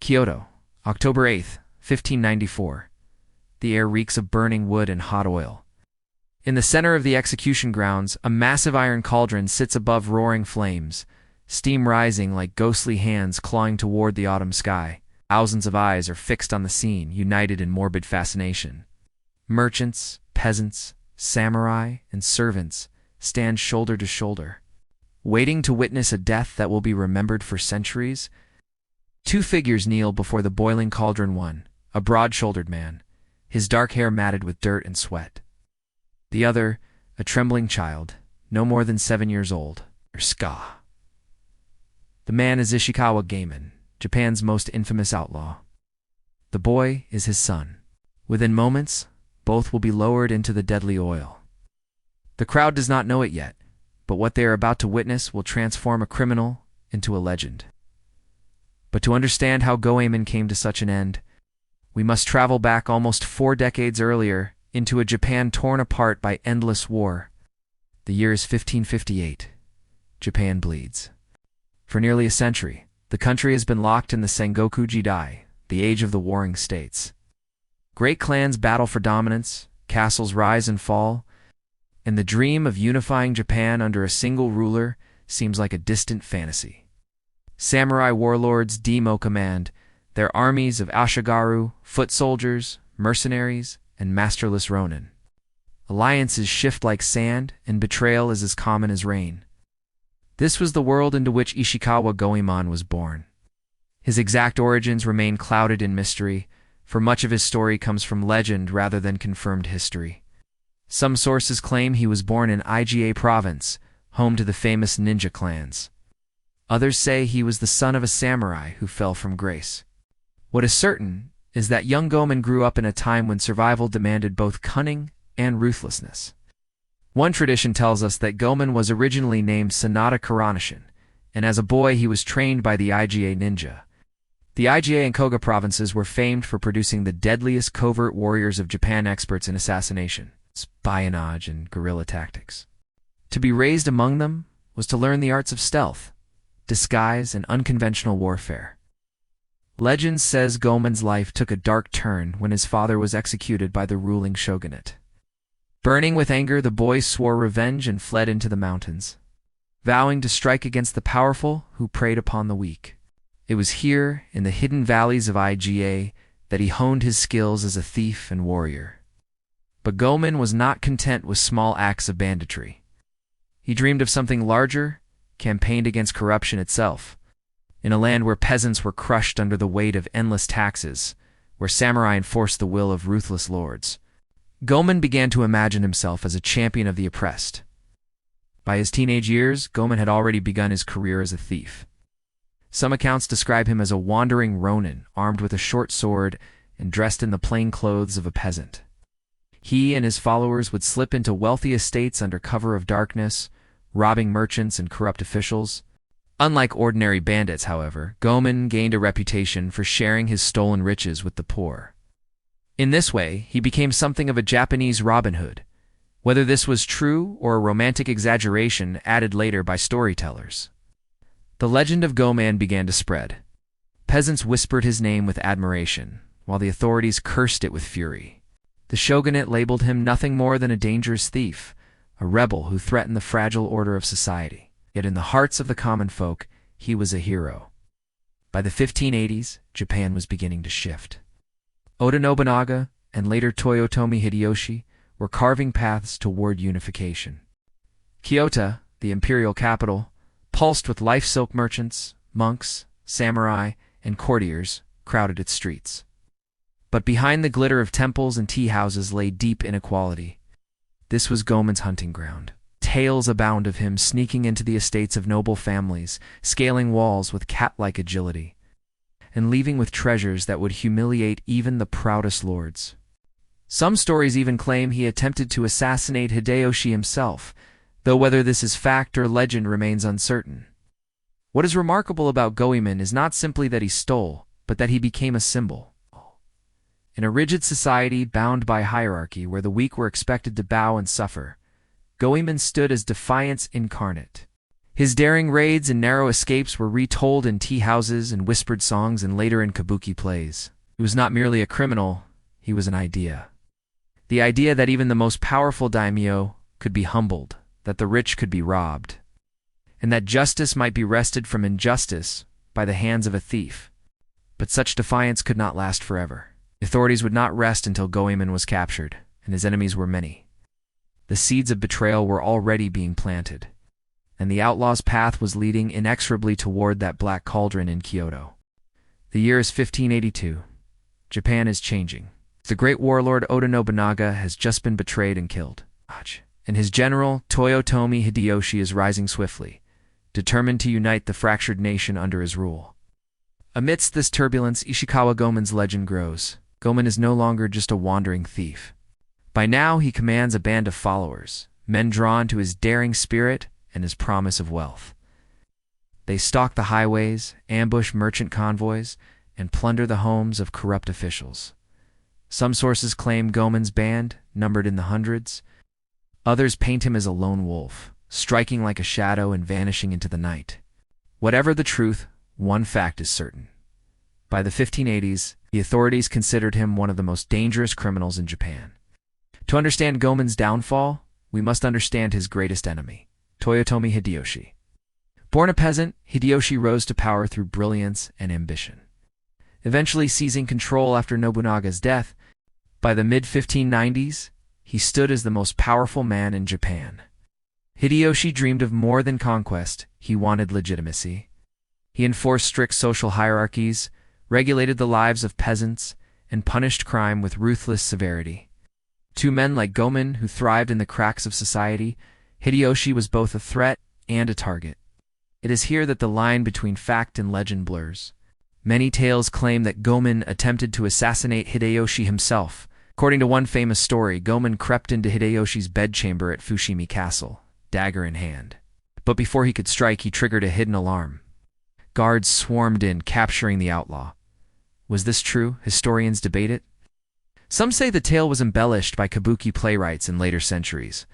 Kyoto, October 8th, 1594. The air reeks of burning wood and hot oil. In the center of the execution grounds, a massive iron cauldron sits above roaring flames, steam rising like ghostly hands clawing toward the autumn sky. Thousands of eyes are fixed on the scene, united in morbid fascination. Merchants, peasants, samurai, and servants stand shoulder to shoulder, waiting to witness a death that will be remembered for centuries. Two figures kneel before the boiling cauldron, one, a broad-shouldered man, his dark hair matted with dirt and sweat. The other, a trembling child, no more than 7 years old, or ska. The man is Ishikawa Goemon, Japan's most infamous outlaw. The boy is his son. Within moments, both will be lowered into the deadly oil. The crowd does not know it yet, but what they are about to witness will transform a criminal into a legend. But to understand how Goemon came to such an end, we must travel back almost 4 decades earlier into a Japan torn apart by endless war. The year is 1558. Japan bleeds. For nearly a century, the country has been locked in the Sengoku Jidai, the age of the warring states. Great clans battle for dominance, castles rise and fall, and the dream of unifying Japan under a single ruler seems like a distant fantasy. Samurai warlords demo command, their armies of ashigaru, foot soldiers, mercenaries, and masterless ronin. Alliances shift like sand, and betrayal is as common as rain. This was the world into which Ishikawa Goemon was born. His exact origins remain clouded in mystery, for much of his story comes from legend rather than confirmed history. Some sources claim he was born in Iga province, home to the famous ninja clans. Others say he was the son of a samurai who fell from grace. What is certain is that young Goemon grew up in a time when survival demanded both cunning and ruthlessness. One tradition tells us that Goemon was originally named Sanada Karanishin, and as a boy he was trained by the Iga ninja. The Iga and Koga provinces were famed for producing the deadliest covert warriors of Japan, experts in assassination, espionage, and guerrilla tactics. To be raised among them was to learn the arts of stealth, disguise, and unconventional warfare. Legend says Goemon's life took a dark turn when his father was executed by the ruling shogunate. Burning with anger, the boy swore revenge and fled into the mountains, vowing to strike against the powerful who preyed upon the weak. It was here, in the hidden valleys of Iga, that he honed his skills as a thief and warrior. But Goemon was not content with small acts of banditry. He dreamed of something larger, campaigned against corruption itself. In a land where peasants were crushed under the weight of endless taxes, where samurai enforced the will of ruthless lords, Goemon began to imagine himself as a champion of the oppressed. By his teenage years, Goemon had already begun his career as a thief. Some accounts describe him as a wandering ronin, armed with a short sword and dressed in the plain clothes of a peasant. He and his followers would slip into wealthy estates under cover of darkness, robbing merchants and corrupt officials. Unlike ordinary bandits, however, Goemon gained a reputation for sharing his stolen riches with the poor. In this way, he became something of a Japanese Robin Hood, whether this was true or a romantic exaggeration added later by storytellers. The legend of Goemon began to spread. Peasants whispered his name with admiration, while the authorities cursed it with fury. The shogunate labeled him nothing more than a dangerous thief, a rebel who threatened the fragile order of society. Yet in the hearts of the common folk, he was a hero. By the 1580s, Japan was beginning to shift. Oda Nobunaga, and later Toyotomi Hideyoshi, were carving paths toward unification. Kyoto, the imperial capital, pulsed with life-silk merchants, monks, samurai, and courtiers crowded its streets. But behind the glitter of temples and tea-houses lay deep inequality. This was Goemon's hunting ground. Tales abound of him sneaking into the estates of noble families, scaling walls with cat-like agility, and leaving with treasures that would humiliate even the proudest lords. Some stories even claim he attempted to assassinate Hideyoshi himself, though whether this is fact or legend remains uncertain. What is remarkable about Goemon is not simply that he stole, but that he became a symbol. In a rigid society bound by hierarchy where the weak were expected to bow and suffer, Goemon stood as defiance incarnate. His daring raids and narrow escapes were retold in tea houses and whispered songs and later in kabuki plays. He was not merely a criminal, he was an idea. The idea that even the most powerful daimyo could be humbled, that the rich could be robbed, and that justice might be wrested from injustice by the hands of a thief. But such defiance could not last forever. The authorities would not rest until Goemon was captured, and his enemies were many. The seeds of betrayal were already being planted, and the outlaw's path was leading inexorably toward that black cauldron in Kyoto. The year is 1582. Japan is changing. The great warlord Oda Nobunaga has just been betrayed and killed, and his general, Toyotomi Hideyoshi, is rising swiftly, determined to unite the fractured nation under his rule. Amidst this turbulence, Ishikawa Goemon's legend grows. Goemon is no longer just a wandering thief. By now, he commands a band of followers, men drawn to his daring spirit and his promise of wealth. They stalk the highways, ambush merchant convoys, and plunder the homes of corrupt officials. Some sources claim Goemon's band numbered in the hundreds. Others paint him as a lone wolf, striking like a shadow and vanishing into the night. Whatever the truth, one fact is certain. By the 1580s, the authorities considered him one of the most dangerous criminals in Japan. To understand Goemon's downfall, we must understand his greatest enemy, Toyotomi Hideyoshi. Born a peasant, Hideyoshi rose to power through brilliance and ambition. Eventually seizing control after Nobunaga's death, by the mid-1590s, he stood as the most powerful man in Japan. Hideyoshi dreamed of more than conquest, he wanted legitimacy. He enforced strict social hierarchies, regulated the lives of peasants, and punished crime with ruthless severity. To men like Goemon, who thrived in the cracks of society, Hideyoshi was both a threat and a target. It is here that the line between fact and legend blurs. Many tales claim that Goemon attempted to assassinate Hideyoshi himself. According to one famous story, Goemon crept into Hideyoshi's bedchamber at Fushimi Castle, dagger in hand. But before he could strike, he triggered a hidden alarm. Guards swarmed in, capturing the outlaw. Was this true? Historians debate it. Some say the tale was embellished by kabuki playwrights in later centuries.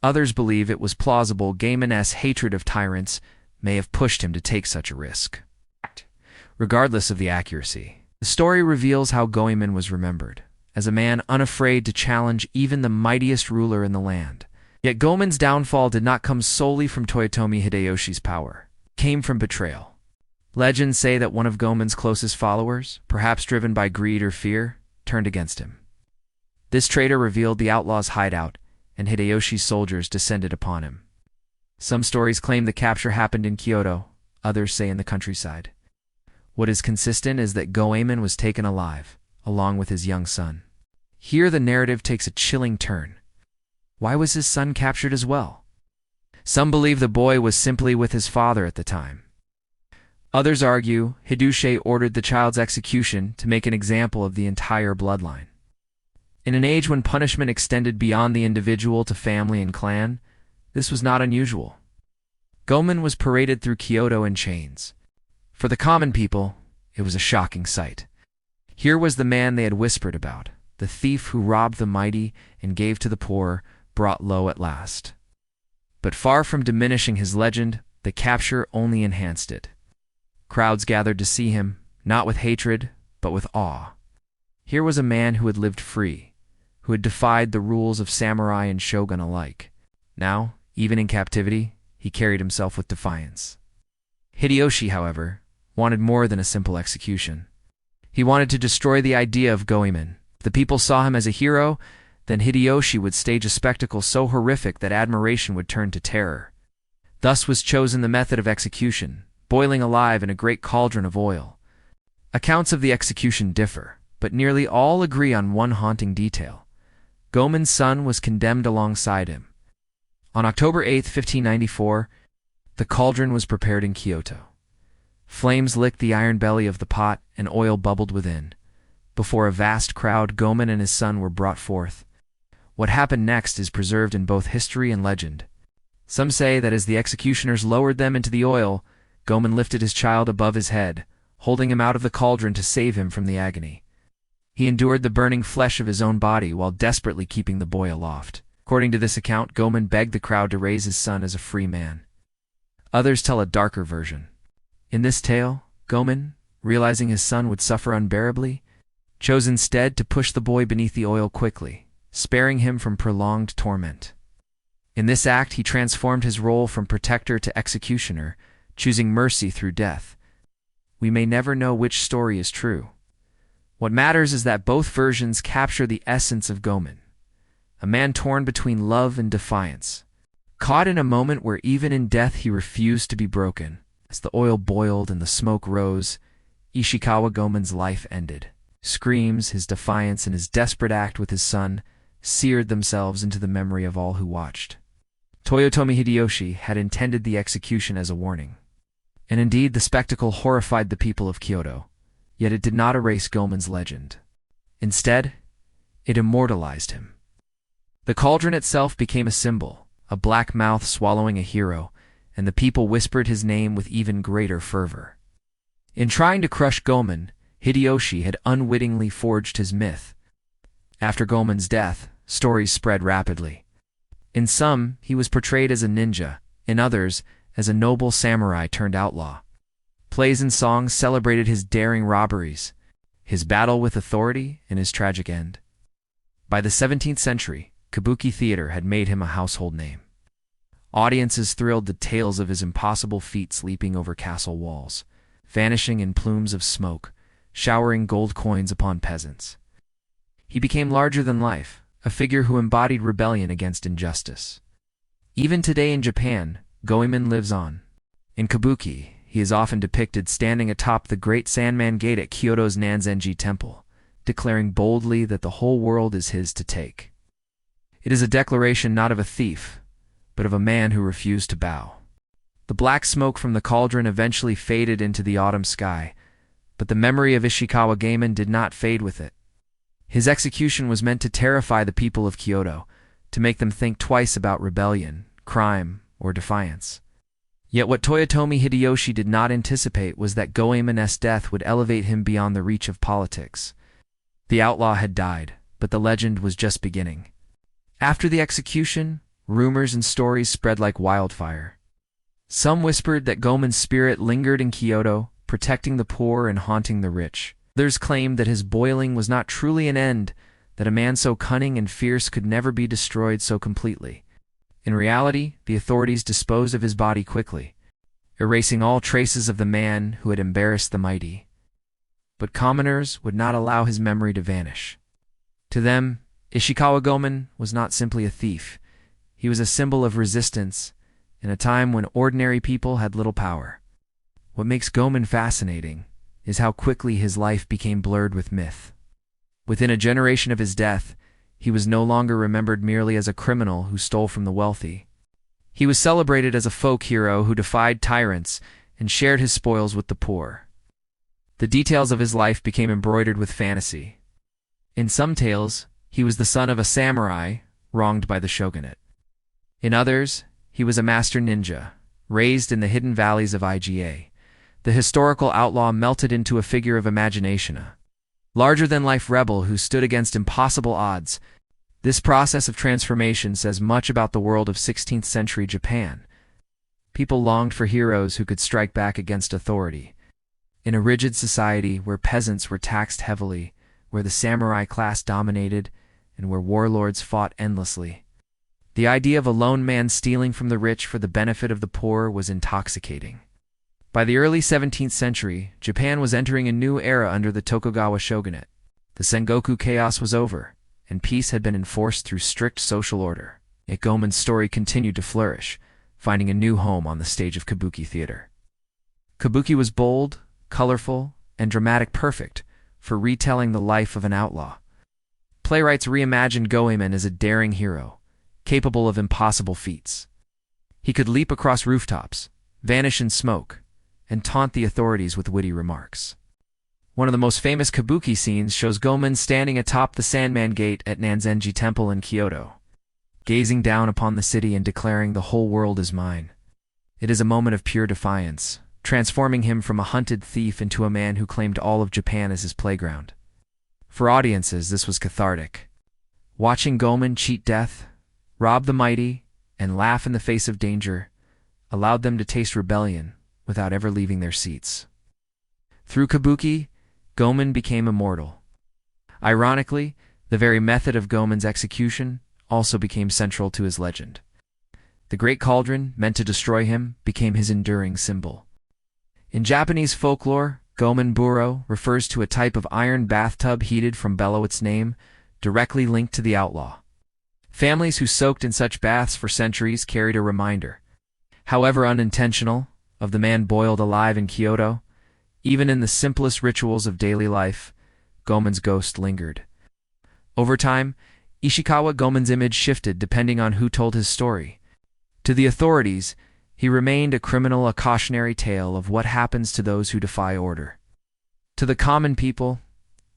Others believe it was plausible Goemon's hatred of tyrants may have pushed him to take such a risk. Regardless of the accuracy, the story reveals how Goemon was remembered, as a man unafraid to challenge even the mightiest ruler in the land. Yet Goemon's downfall did not come solely from Toyotomi Hideyoshi's power. It came from betrayal. Legends say that one of Goemon's closest followers, perhaps driven by greed or fear, turned against him. This traitor revealed the outlaw's hideout, and Hideyoshi's soldiers descended upon him. Some stories claim the capture happened in Kyoto, others say in the countryside. What is consistent is that Goemon was taken alive, along with his young son. Here the narrative takes a chilling turn. Why was his son captured as well? Some believe the boy was simply with his father at the time. Others argue Hideyoshi ordered the child's execution to make an example of the entire bloodline. In an age when punishment extended beyond the individual to family and clan, this was not unusual. Goemon was paraded through Kyoto in chains. For the common people, it was a shocking sight. Here was the man they had whispered about, the thief who robbed the mighty and gave to the poor, brought low at last. But far from diminishing his legend, the capture only enhanced it. Crowds gathered to see him, not with hatred, but with awe. Here was a man who had lived free, who had defied the rules of samurai and shogun alike. Now, even in captivity, he carried himself with defiance. Hideyoshi, however, wanted more than a simple execution. He wanted to destroy the idea of Goemon. If the people saw him as a hero, then Hideyoshi would stage a spectacle so horrific that admiration would turn to terror. Thus was chosen the method of execution, boiling alive in a great cauldron of oil. Accounts of the execution differ, but nearly all agree on one haunting detail. Goemon's son was condemned alongside him. On October 8, 1594, the cauldron was prepared in Kyoto. Flames licked the iron belly of the pot, and oil bubbled within. Before a vast crowd, Goemon and his son were brought forth. What happened next is preserved in both history and legend. Some say that as the executioners lowered them into the oil, Goemon lifted his child above his head, holding him out of the cauldron to save him from the agony. He endured the burning flesh of his own body while desperately keeping the boy aloft. According to this account, Goemon begged the crowd to raise his son as a free man. Others tell a darker version. In this tale, Gomen, realizing his son would suffer unbearably, chose instead to push the boy beneath the oil quickly, sparing him from prolonged torment. In this act, he transformed his role from protector to executioner, choosing mercy through death. We may never know which story is true. What matters is that both versions capture the essence of Gomen, a man torn between love and defiance, caught in a moment where even in death he refused to be broken. As the oil boiled and the smoke rose, Ishikawa Gomen's life ended. Screams, his defiance, and his desperate act with his son seared themselves into the memory of all who watched. Toyotomi Hideyoshi had intended the execution as a warning. And indeed, the spectacle horrified the people of Kyoto, yet it did not erase Gomen's legend. Instead, it immortalized him. The cauldron itself became a symbol, a black mouth swallowing a hero, and the people whispered his name with even greater fervor. In trying to crush Gomen, Hideyoshi had unwittingly forged his myth. After Gomen's death, stories spread rapidly. In some, he was portrayed as a ninja, in others, as a noble samurai turned outlaw. Plays and songs celebrated his daring robberies, his battle with authority, and his tragic end. By the 17th century, kabuki theater had made him a household name. Audiences thrilled to tales of his impossible feats leaping over castle walls, vanishing in plumes of smoke, showering gold coins upon peasants. He became larger than life, a figure who embodied rebellion against injustice. Even today in Japan, Goemon lives on. In kabuki, he is often depicted standing atop the Great Sandman Gate at Kyoto's Nanzenji Temple, declaring boldly that the whole world is his to take. It is a declaration not of a thief, but of a man who refused to bow. The black smoke from the cauldron eventually faded into the autumn sky, but the memory of Ishikawa Goemon did not fade with it. His execution was meant to terrify the people of Kyoto, to make them think twice about rebellion, crime, or defiance. Yet what Toyotomi Hideyoshi did not anticipate was that Goemon's death would elevate him beyond the reach of politics. The outlaw had died, but the legend was just beginning. After the execution, rumors and stories spread like wildfire. Some whispered that Gomen's spirit lingered in Kyoto, protecting the poor and haunting the rich. Others claimed that his boiling was not truly an end, that a man so cunning and fierce could never be destroyed so completely. In reality, the authorities disposed of his body quickly, erasing all traces of the man who had embarrassed the mighty. But commoners would not allow his memory to vanish. To them, Ishikawa Gomen was not simply a thief. He was a symbol of resistance in a time when ordinary people had little power. What makes Gomen fascinating is how quickly his life became blurred with myth. Within a generation of his death, he was no longer remembered merely as a criminal who stole from the wealthy. He was celebrated as a folk hero who defied tyrants and shared his spoils with the poor. The details of his life became embroidered with fantasy. In some tales, he was the son of a samurai wronged by the shogunate. In others, he was a master ninja, raised in the hidden valleys of Iga. The historical outlaw melted into a figure of imagination, a larger-than-life rebel who stood against impossible odds. This process of transformation says much about the world of 16th-century Japan. People longed for heroes who could strike back against authority. In a rigid society where peasants were taxed heavily, where the samurai class dominated, and where warlords fought endlessly, the idea of a lone man stealing from the rich for the benefit of the poor was intoxicating. By the early 17th century, Japan was entering a new era under the Tokugawa shogunate. The Sengoku chaos was over, and peace had been enforced through strict social order. Yet Gomen's story continued to flourish, finding a new home on the stage of kabuki theater. Kabuki was bold, colorful, and dramatic, perfect for retelling the life of an outlaw. Playwrights reimagined Goemon as a daring hero, capable of impossible feats. He could leap across rooftops, vanish in smoke, and taunt the authorities with witty remarks. One of the most famous kabuki scenes shows Gomen standing atop the Sandman Gate at Nanzenji Temple in Kyoto, gazing down upon the city and declaring, "The whole world is mine." It is a moment of pure defiance, transforming him from a hunted thief into a man who claimed all of Japan as his playground. For audiences, this was cathartic. Watching Gomen cheat death, rob the mighty, and laugh in the face of danger, allowed them to taste rebellion without ever leaving their seats. Through kabuki, Goemon became immortal. Ironically, the very method of Goemon's execution also became central to his legend. The Great Cauldron, meant to destroy him, became his enduring symbol. In Japanese folklore, Goemon Buro refers to a type of iron bathtub heated from below its name, directly linked to the outlaw. Families who soaked in such baths for centuries carried a reminder, however unintentional, of the man boiled alive in Kyoto. Even in the simplest rituals of daily life, Goemon's ghost lingered. Over time, Ishikawa Goemon's image shifted depending on who told his story. To the authorities, he remained a criminal, a cautionary tale of what happens to those who defy order. To the common people,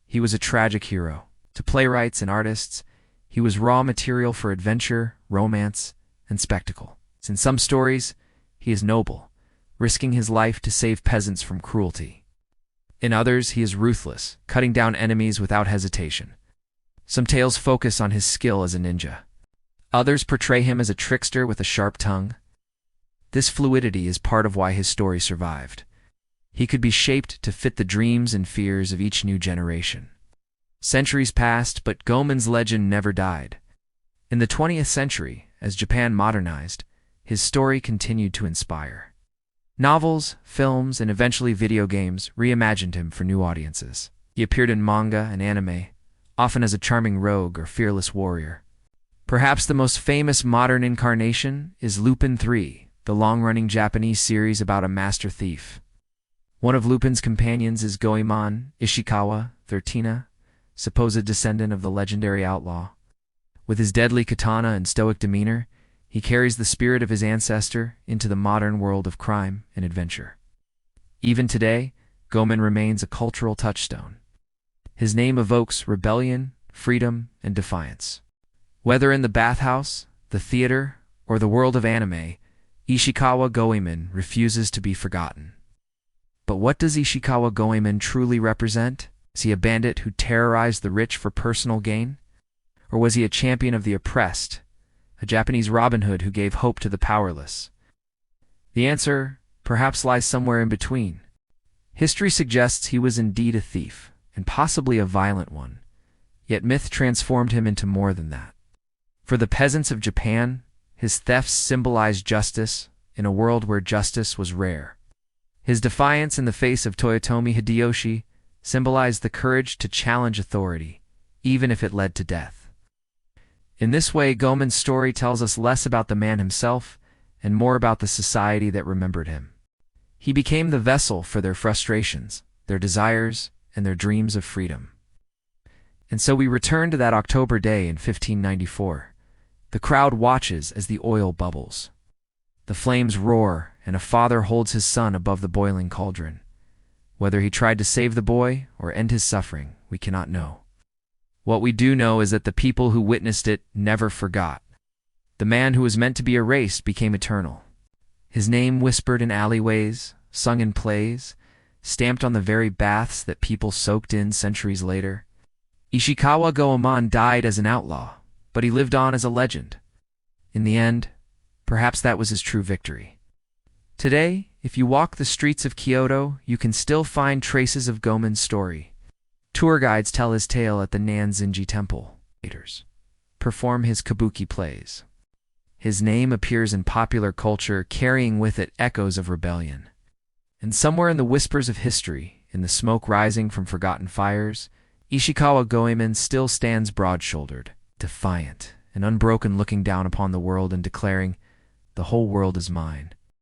he was a tragic hero. To playwrights and artists, he was raw material for adventure, romance, and spectacle. In some stories, he is noble, risking his life to save peasants from cruelty. In others, he is ruthless, cutting down enemies without hesitation. Some tales focus on his skill as a ninja. Others portray him as a trickster with a sharp tongue. This fluidity is part of why his story survived. He could be shaped to fit the dreams and fears of each new generation. Centuries passed, but Goemon's legend never died. In the 20th century, as Japan modernized, his story continued to inspire. Novels, films, and eventually video games reimagined him for new audiences. He appeared in manga and anime, often as a charming rogue or fearless warrior. Perhaps the most famous modern incarnation is Lupin III, the long-running Japanese series about a master thief. One of Lupin's companions is Goemon Ishikawa, 13, supposed descendant of the legendary outlaw. With his deadly katana and stoic demeanor, he carries the spirit of his ancestor into the modern world of crime and adventure. Even today, Goemon remains a cultural touchstone. His name evokes rebellion, freedom, and defiance. Whether in the bathhouse, the theater, or the world of anime, Ishikawa Goemon refuses to be forgotten. But what does Ishikawa Goemon truly represent? Is he a bandit who terrorized the rich for personal gain? Or was he a champion of the oppressed, a Japanese Robin Hood who gave hope to the powerless? The answer perhaps lies somewhere in between. History suggests he was indeed a thief, and possibly a violent one, yet myth transformed him into more than that. For the peasants of Japan, his thefts symbolized justice in a world where justice was rare. His defiance in the face of Toyotomi Hideyoshi symbolized the courage to challenge authority, even if it led to death. In this way, Goemon's story tells us less about the man himself and more about the society that remembered him. He became the vessel for their frustrations, their desires, and their dreams of freedom. And so we return to that October day in 1594. The crowd watches as the oil bubbles. The flames roar, and a father holds his son above the boiling cauldron. Whether he tried to save the boy or end his suffering, we cannot know. What we do know is that the people who witnessed it never forgot. The man who was meant to be erased became eternal. His name whispered in alleyways, sung in plays, stamped on the very baths that people soaked in centuries later. Ishikawa Goemon died as an outlaw, but he lived on as a legend. In the end, perhaps that was his true victory. Today, if you walk the streets of Kyoto, you can still find traces of Goemon's story. Tour guides tell his tale at the Nanzinji Temple. Perform his kabuki plays. His name appears in popular culture, carrying with it echoes of rebellion. And somewhere in the whispers of history, in the smoke rising from forgotten fires, Ishikawa Goemon still stands broad-shouldered, defiant, and unbroken, looking down upon the world and declaring, "The whole world is mine."